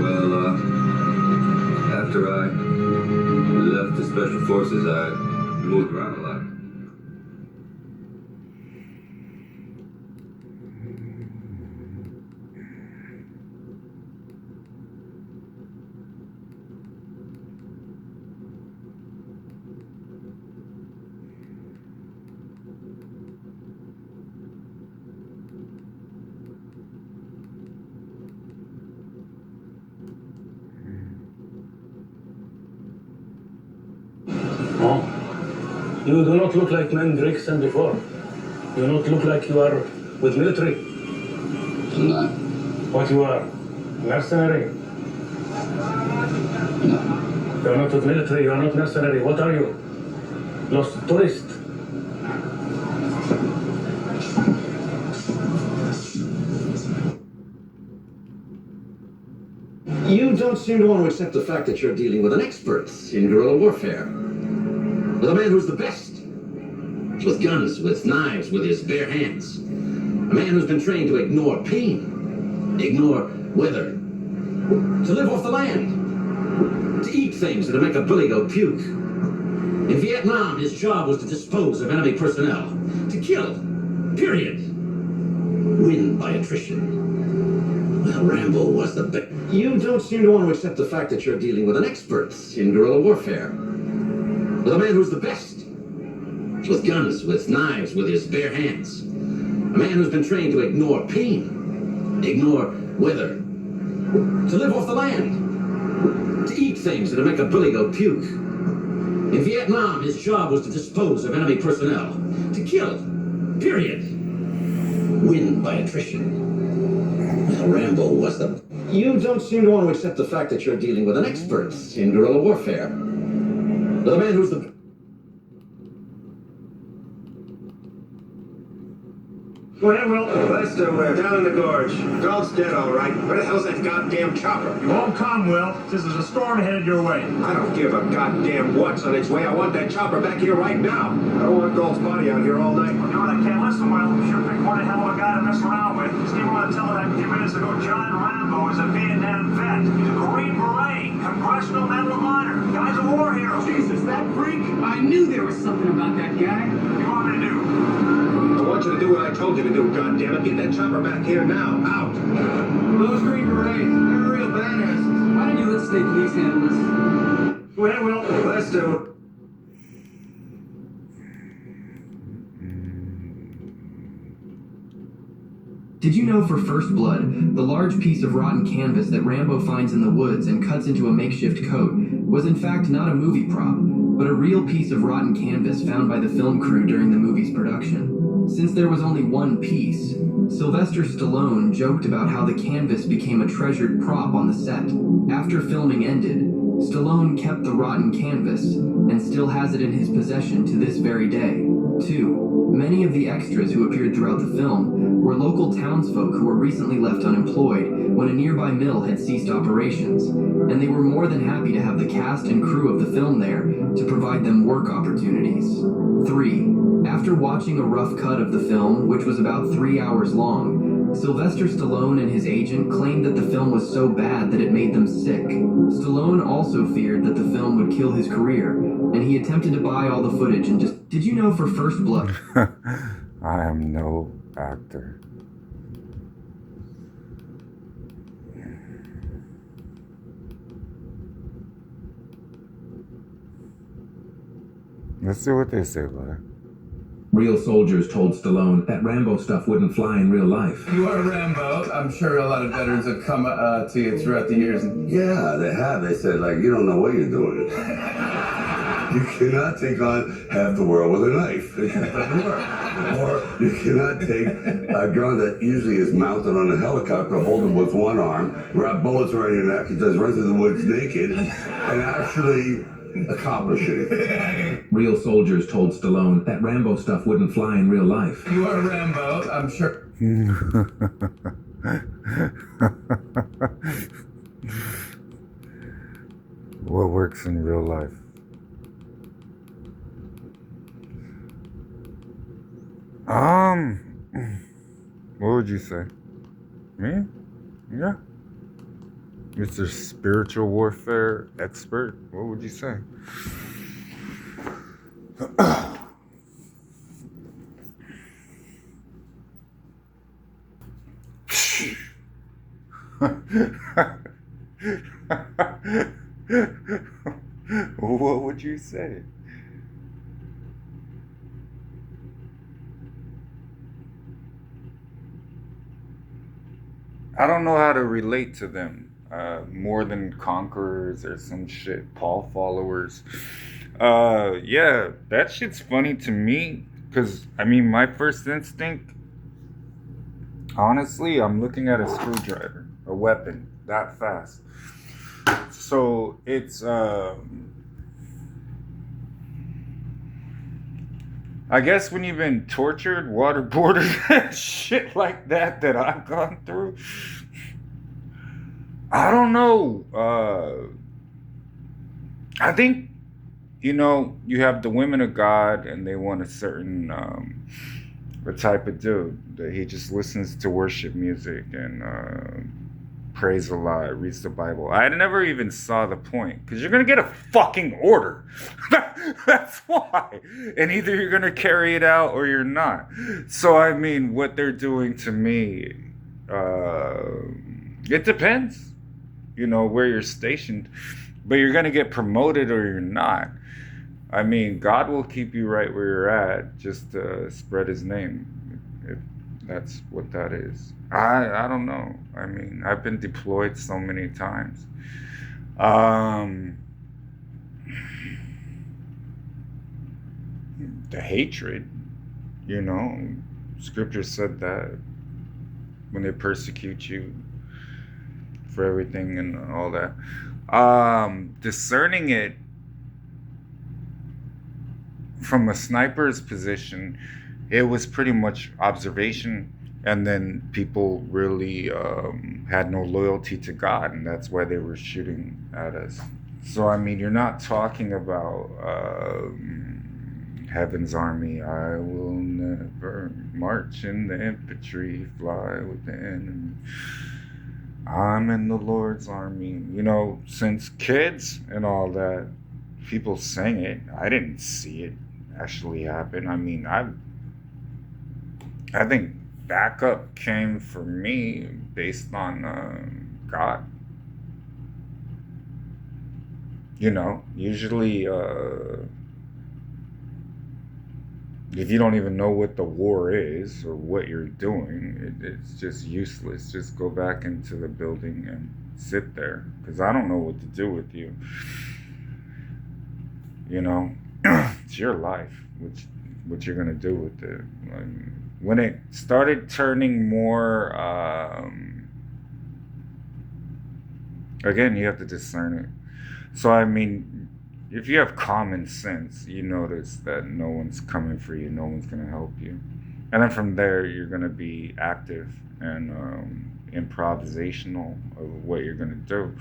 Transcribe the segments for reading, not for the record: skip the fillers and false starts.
Well, after I left the Special Forces, I moved around a lot. Oh. You do not look like men Drake sent before. You do not look like you are with military. I'm not. What you are? Mercenary? No. You are not with military, you are not mercenary. What are you? Los tourist. You don't seem to want to accept the fact that you're dealing with an expert in guerrilla warfare. With a man who's the best. With guns, with knives, with his bare hands. A man who's been trained to ignore pain, ignore weather, to live off the land, to eat things that'll make a billy goat puke. In Vietnam, his job was to dispose of enemy personnel, to kill, period. Win by attrition. Well, Rambo was the best. You don't seem to want to accept the fact that you're dealing with an expert in guerrilla warfare. With a man who's the best. With guns, with knives, with his bare hands. A man who's been trained to ignore pain, ignore weather, to live off the land, to eat things that'll make a billy goat puke. In Vietnam, his job was to dispose of enemy personnel, to kill, period. Win by attrition. Well, Rambo was the... You don't seem to want to accept the fact that you're dealing with an expert in guerrilla warfare. With a man who's the... Go ahead, Will. Lester, we're down in the gorge. Dog's dead, all right. Where the hell's that goddamn chopper? You won't come, Will. This is a storm headed your way. I don't give a goddamn what's on its way. I want that chopper back here right now. I don't want Galt's body out here all night. I'll do what I can. Listen, Will, you sure picked one hell of a guy to mess around with. Steve wanted to tell me that a few minutes ago John Rambo is a Vietnam vet. He's a Green Beret, Congressional Medal of Honor. Guy's a war hero. Jesus, that freak? I knew there was something about that guy. What do you want me to do? I want you to do what I told you to do, goddammit. Get that chopper back here now. Out. Those Green Berets, they're real badasses. Why don't you let State Police handle this? Go ahead, Will. Lester. Did you know for First Blood, the large piece of rotten canvas that Rambo finds in the woods and cuts into a makeshift coat was in fact not a movie prop, but a real piece of rotten canvas found by the film crew during the movie's production? Since there was only one piece, Sylvester Stallone joked about how the canvas became a treasured prop on the set. After filming ended, Stallone kept the rotten canvas and still has it in his possession to this very day. 2. Many of the extras who appeared throughout the film were local townsfolk who were recently left unemployed when a nearby mill had ceased operations, and they were more than happy to have the cast and crew of the film there to provide them work opportunities. 3. After watching a rough cut of the film, which was about 3 hours long, Sylvester Stallone and his agent claimed that the film was so bad that it made them sick. Stallone also feared that the film would kill his career, and he attempted to buy all the footage and just... Did you know for First Blood... I am no actor. Let's see what they say about it. Real soldiers told Stallone that Rambo stuff wouldn't fly in real life. You are Rambo. I'm sure a lot of veterans have come to you throughout the years. Yeah, they have. They said, like, you don't know what you're doing. You cannot take on half the world with a knife. Or you cannot take a gun that usually is mounted on a helicopter, hold it with one arm, wrap bullets around your neck, and just run through the woods naked, and actually accomplish it. Real soldiers told Stallone that Rambo stuff wouldn't fly in real life. You are Rambo. I'm sure. What works in real life? What would you say? Me? Yeah. Mr. Spiritual Warfare Expert? What would you say? What would you say? I don't know how to relate to them. More than conquerors or some shit. Paul followers. Yeah, that shit's funny to me. Because, I mean, my first instinct, honestly, I'm looking at a screwdriver, a weapon, that fast. So it's, I guess when you've been tortured, waterboarded, shit like that I've gone through, I don't know. I think, you have the women of God and they want a certain the type of dude that he just listens to worship music and prays a lot, reads the Bible. I never even saw the point because you're going to get a fucking order. That's why. And either you're going to carry it out or you're not. So, I mean, what they're doing to me, it depends, where you're stationed. But you're going to get promoted or you're not. I mean, God will keep you right where you're at, just to spread his name, if that's what that is. I don't know. I mean, I've been deployed so many times. The hatred, scripture said that when they persecute you for everything and all that. Discerning it from a sniper's position, it was pretty much observation, and then people really had no loyalty to God, and that's why they were shooting at us. So, I mean, you're not talking about Heaven's Army. I will never march in the infantry, fly with the enemy. I'm in the Lord's army. Since kids and all that, people sang it. I didn't see it actually happen. I mean, I think backup came for me based on God. Usually, if you don't even know what the war is or what you're doing, it's just useless. Just go back into the building and sit there, because I don't know what to do with you. It's your life, what you're gonna do with it. When it started turning more, again, you have to discern it. So, I mean, if you have common sense, you notice that no one's coming for you, no one's going to help you. And then from there, you're going to be active and improvisational of what you're going to do.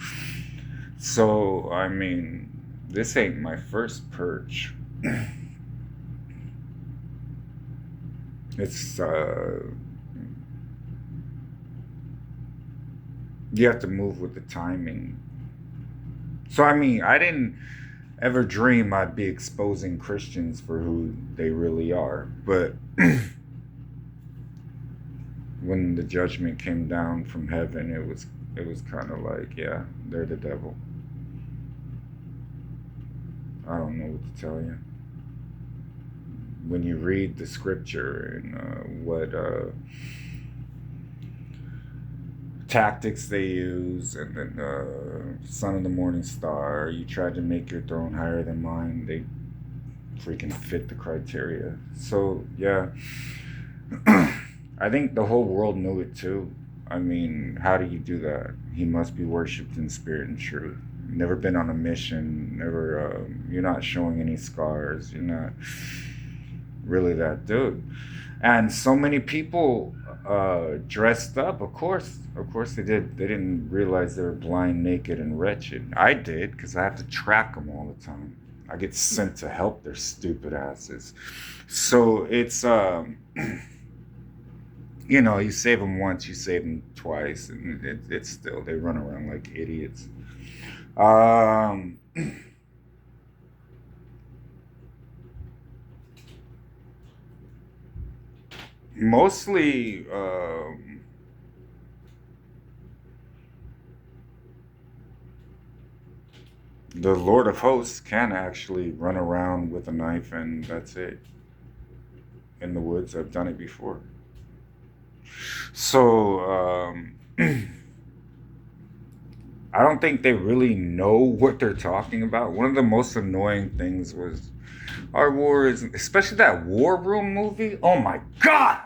So, I mean, this ain't my first purge. It's, you have to move with the timing. So, I mean, I didn't ever dream I'd be exposing Christians for who they really are. But when the judgment came down from heaven, it was kind of like, yeah, they're the devil. I don't know what to tell you. When you read the scripture and what tactics they use, and then son of the morning star, you tried to make your throne higher than mine, they freaking fit the criteria. So, yeah. I think the whole world knew it too. I mean, how do you do that? He must be worshipped in spirit and truth. Never been on a mission, never, you're not showing any scars, you're not really that dude. And so many people dressed up, of course they did. They didn't realize they were blind, naked, and wretched. I did, because I have to track them all the time. I get sent to help their stupid asses. So it's you know, you save them once, you save them twice, and it's still, they run around like idiots. Mostly, the Lord of Hosts can actually run around with a knife, and that's it. In the woods, I've done it before. So, I don't think they really know what they're talking about. One of the most annoying things was our wars, especially that War Room movie. Oh my God!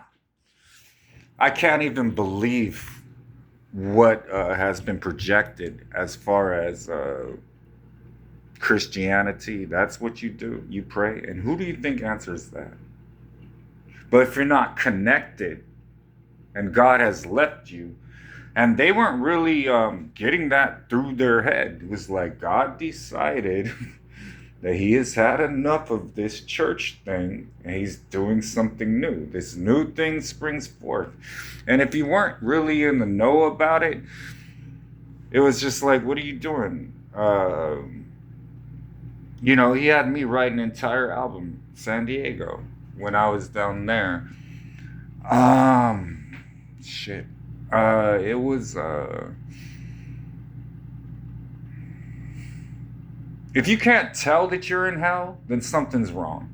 I can't even believe what has been projected as far as Christianity. That's what you do. You pray. And who do you think answers that? But if you're not connected and God has left you, and they weren't really getting that through their head. It was like God decided that he has had enough of this church thing, and he's doing something new. This new thing springs forth. And if you weren't really in the know about it, it was just like, what are you doing? You know, he had me write an entire album, San Diego, when I was down there. Shit. It was, if you can't tell that you're in hell, then something's wrong.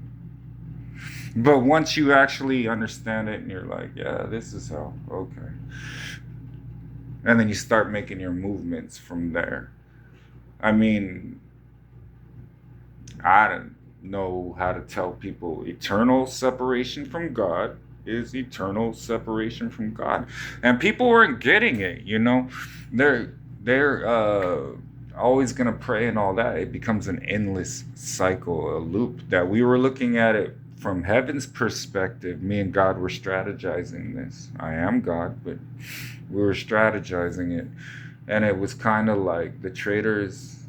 But once you actually understand it and you're like, yeah, this is hell, okay. And then you start making your movements from there. I mean, I don't know how to tell people eternal separation from God is eternal separation from God. And people weren't getting it, you know. They're always gonna pray and all that. It becomes an endless cycle, a loop that we were looking at it from heaven's perspective. Me and God were strategizing this. I am God, but we were strategizing it. And it was kind of like the traitors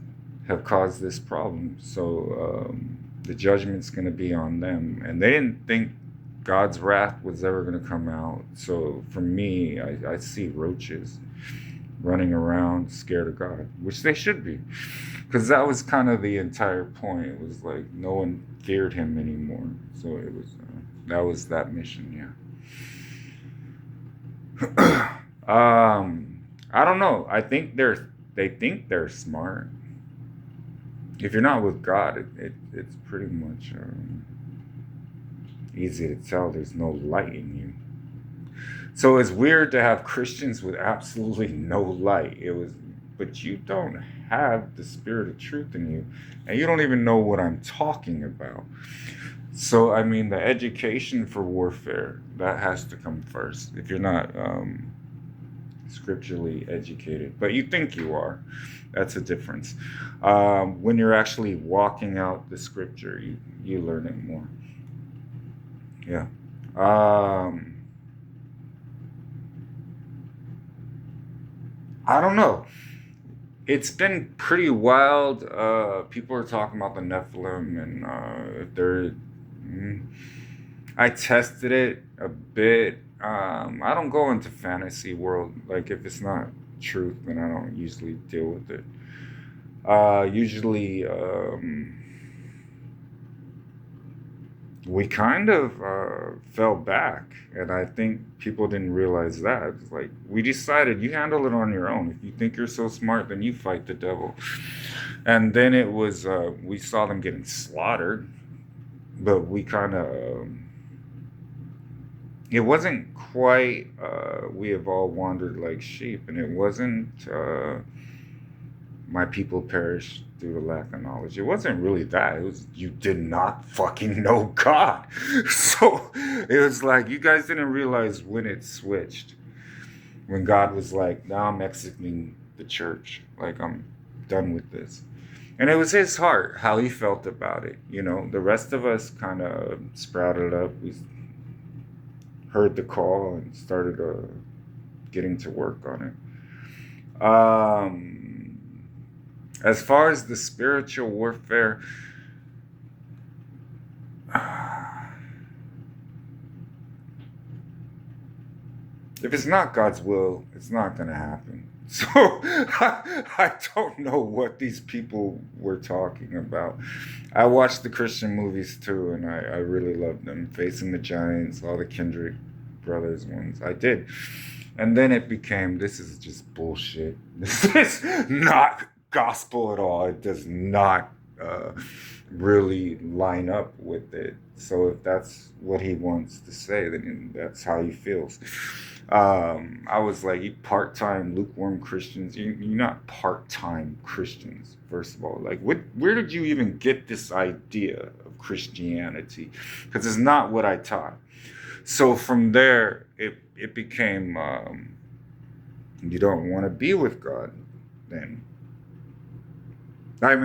have caused this problem. So the judgment's gonna be on them. And they didn't think God's wrath was ever going to come out. So for me, I see roaches running around scared of God, which they should be. Because that was kind of the entire point. It was like no one feared him anymore. So it was that was that mission, yeah. I don't know. I think they think they're smart. If you're not with God, it's pretty much easy to tell there's no light in you. So it's weird to have Christians with absolutely no light. But you don't have the spirit of truth in you, and you don't even know what I'm talking about. So I mean, the education for warfare, that has to come first. If you're not scripturally educated, but you think you are, that's a difference. When you're actually walking out the scripture, you learn it more. Yeah. I don't know. It's been pretty wild. People are talking about the Nephilim, and I tested it a bit. I don't go into fantasy world. Like, if it's not truth, then I don't usually deal with it. Usually, we kind of fell back, and I think people didn't realize that. It's like, we decided you handle it on your own. If you think you're so smart, then you fight the devil. And then it was, we saw them getting slaughtered, but we kind of, it wasn't quite, we have all wandered like sheep, and it wasn't, my people perished due to lack of knowledge. It wasn't really that. It was, you did not fucking know God. So it was like, you guys didn't realize when it switched. When God was like, now I'm exiting the church. Like, I'm done with this. And it was his heart, how he felt about it. You know, the rest of us kind of sprouted up. We heard the call and started getting to work on it. As far as the spiritual warfare, If it's not God's will, it's not going to happen. So I don't know what these people were talking about. I watched the Christian movies too, and I really loved them. Facing the Giants, all the Kendrick brothers ones. I did. And then it became, this is just bullshit. This is not gospel at all. It does not really line up with it. So if that's what he wants to say, then that's how he feels. I was like, you part-time lukewarm Christians, you're not part-time Christians, first of all. Like, where did you even get this idea of Christianity? Because it's not what I taught. So from there, it became, you don't want to be with God then. I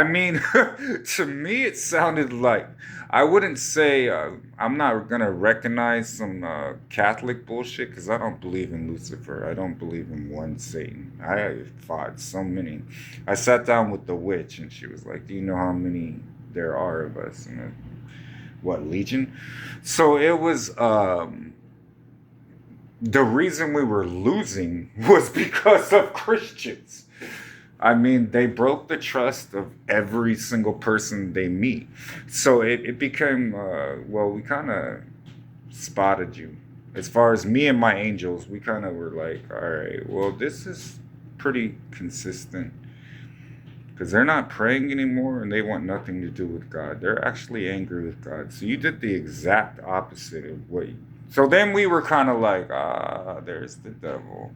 mean, to me, it sounded like, I wouldn't say, I'm not going to recognize some Catholic bullshit, because I don't believe in Lucifer. I don't believe in one Satan. I fought so many. I sat down with the witch, and she was like, do you know how many there are of us? And what, Legion? So it was, the reason we were losing was because of Christians. I mean, they broke the trust of every single person they meet. So it became, well, we kind of spotted you. As far as me and my angels, we kind of were like, all right, well, this is pretty consistent. Because they're not praying anymore, and they want nothing to do with God. They're actually angry with God. So you did the exact opposite of what you... So then we were kind of like, there's the devil.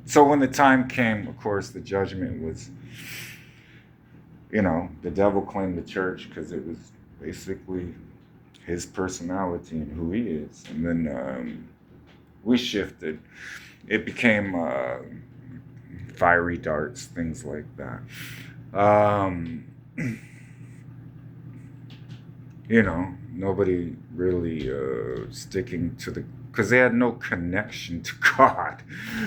So when the time came, of course, the judgment was, the devil claimed the church because it was basically his personality and who he is. And then we shifted. It became fiery darts, things like that. Nobody really sticking to the... Because they had no connection to God.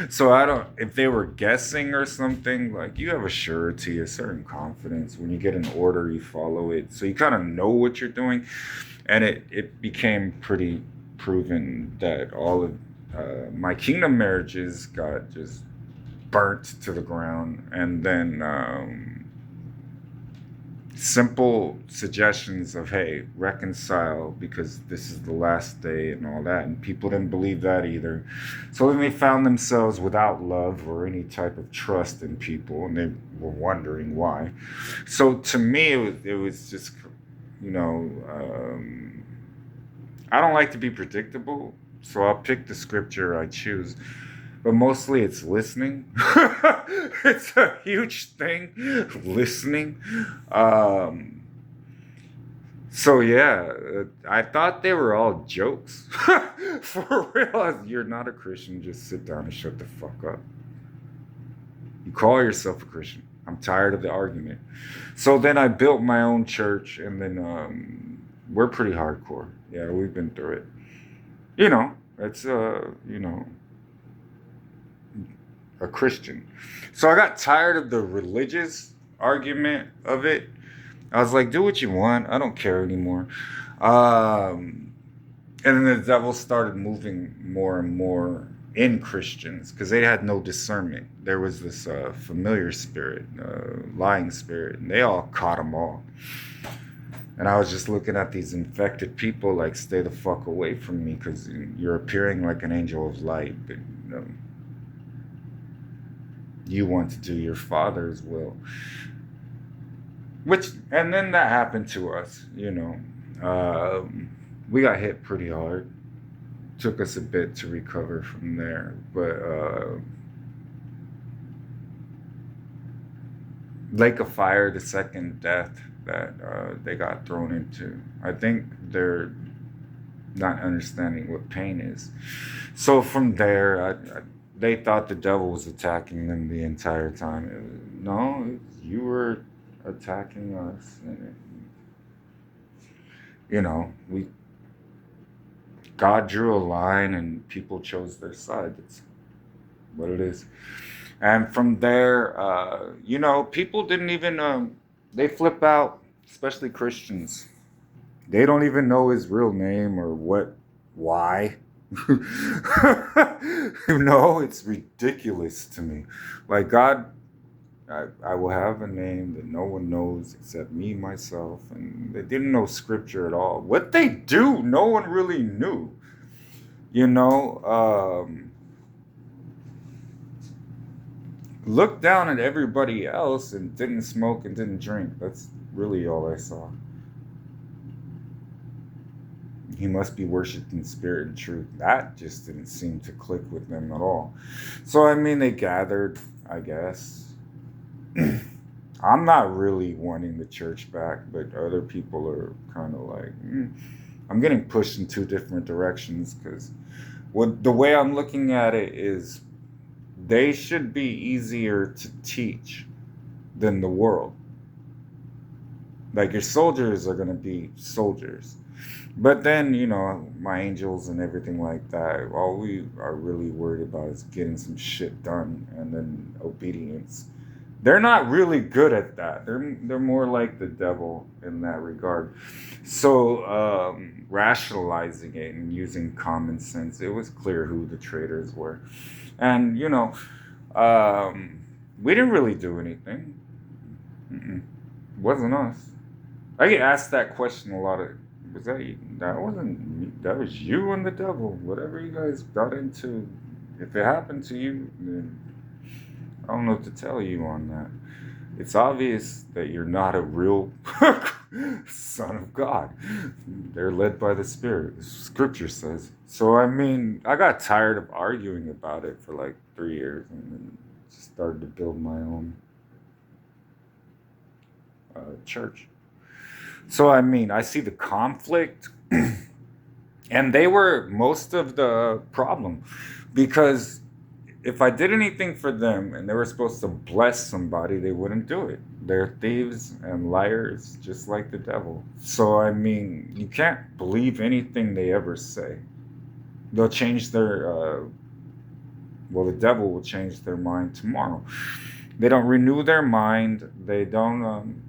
So if they were guessing or something, like, you have a surety, a certain confidence. When you get an order, you follow it. So you kind of know what you're doing. And it became pretty proven that all of my kingdom marriages got just burnt to the ground. And then simple suggestions of, hey, reconcile because this is the last day and all that. And people didn't believe that either. So then they found themselves without love or any type of trust in people, and they were wondering why. So to me, it was just, I don't like to be predictable, so I'll pick the scripture I choose. But mostly it's listening. It's a huge thing, listening. So yeah, I thought they were all jokes. For real, you're not a Christian, just sit down and shut the fuck up. You call yourself a Christian. I'm tired of the argument. So then I built my own church, and then we're pretty hardcore. Yeah, we've been through it. It's, a Christian. So I got tired of the religious argument of it. I was like, do what you want. I don't care anymore. And then the devil started moving more and more in Christians because they had no discernment. There was this familiar spirit, lying spirit, and they all caught them all. And I was just looking at these infected people like, stay the fuck away from me because you're appearing like an angel of light. But, you want to do your Father's will. And then that happened to us, we got hit pretty hard. Took us a bit to recover from there. But Lake of Fire, the second death that they got thrown into, I think they're not understanding what pain is. So from there, they thought the devil was attacking them the entire time. No, you were attacking us. God drew a line and people chose their side. That's what it is. And from there, people didn't even, they flip out, especially Christians. They don't even know his real name or why. It's ridiculous to me. Like, God, I will have a name that no one knows except me, myself. And they didn't know scripture at all. What they do, no one really knew. Looked down at everybody else and didn't smoke and didn't drink. That's really all I saw. He must be worshipped in spirit and truth. That just didn't seem to click with them at all. So, I mean, they gathered, I guess. I'm not really wanting the church back, but other people are kind of like, I'm getting pushed in two different directions, because the way I'm looking at it is they should be easier to teach than the world. Like, your soldiers are going to be soldiers. But then, my angels and everything like that, all we are really worried about is getting some shit done, and then obedience. They're not really good at that. They're more like the devil in that regard. So rationalizing it and using common sense, it was clear who the traitors were. And, we didn't really do anything. It wasn't us. I get asked that question a lot. That wasn't me. That was you and the devil. Whatever you guys got into, if it happened to you, then I don't know what to tell you on that. It's obvious that you're not a real son of God. They're led by the Spirit, scripture says. So, I mean, I got tired of arguing about it for like 3 years, and then just started to build my own church. So, I mean, I see the conflict, and they were most of the problem, because if I did anything for them and they were supposed to bless somebody, they wouldn't do it. They're thieves and liars, just like the devil. So, I mean, you can't believe anything they ever say. They'll change their, the devil will change their mind tomorrow. They don't renew their mind. They don't,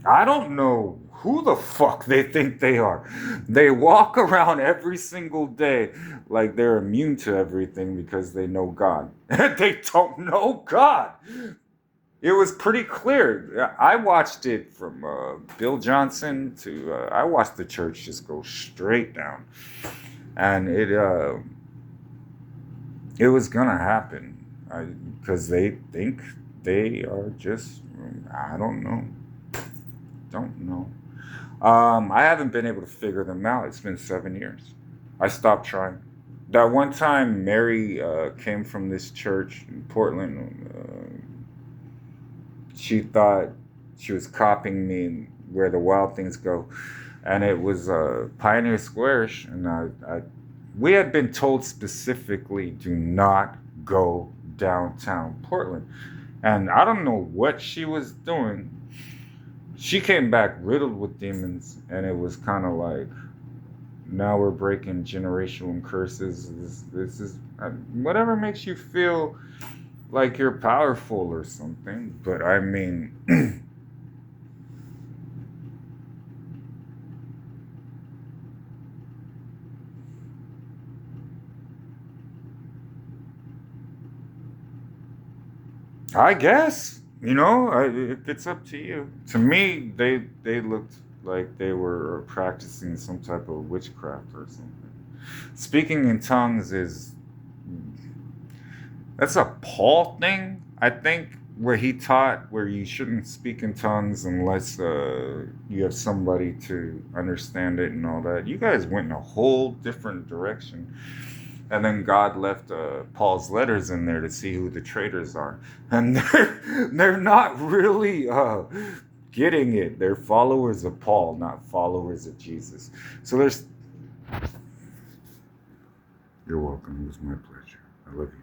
I don't know who the fuck they think they are. They walk around every single day like they're immune to everything because they know God. They don't know God. It was pretty clear. I watched it from Bill Johnson to, I watched the church just go straight down. And it was gonna happen. Because they think they are just, I don't know. I haven't been able to figure them out. It's been 7 years. I stopped trying. That one time Mary came from this church in Portland. She thought she was copying me Where the Wild Things Go. And it was Pioneer Square-ish. And we had been told specifically, do not go downtown Portland. And I don't know what she was doing. She came back riddled with demons, and it was kind of like, now we're breaking generational curses. This is whatever makes you feel like you're powerful or something. But I mean, I guess. It's up to you. To me, they looked like they were practicing some type of witchcraft or something. Speaking in tongues that's a Paul thing, I think, where he taught where you shouldn't speak in tongues unless you have somebody to understand it and all that. You guys went in a whole different direction. And then God left Paul's letters in there to see who the traitors are. And they're not really getting it. They're followers of Paul, not followers of Jesus. So You're welcome. It was my pleasure. I love you.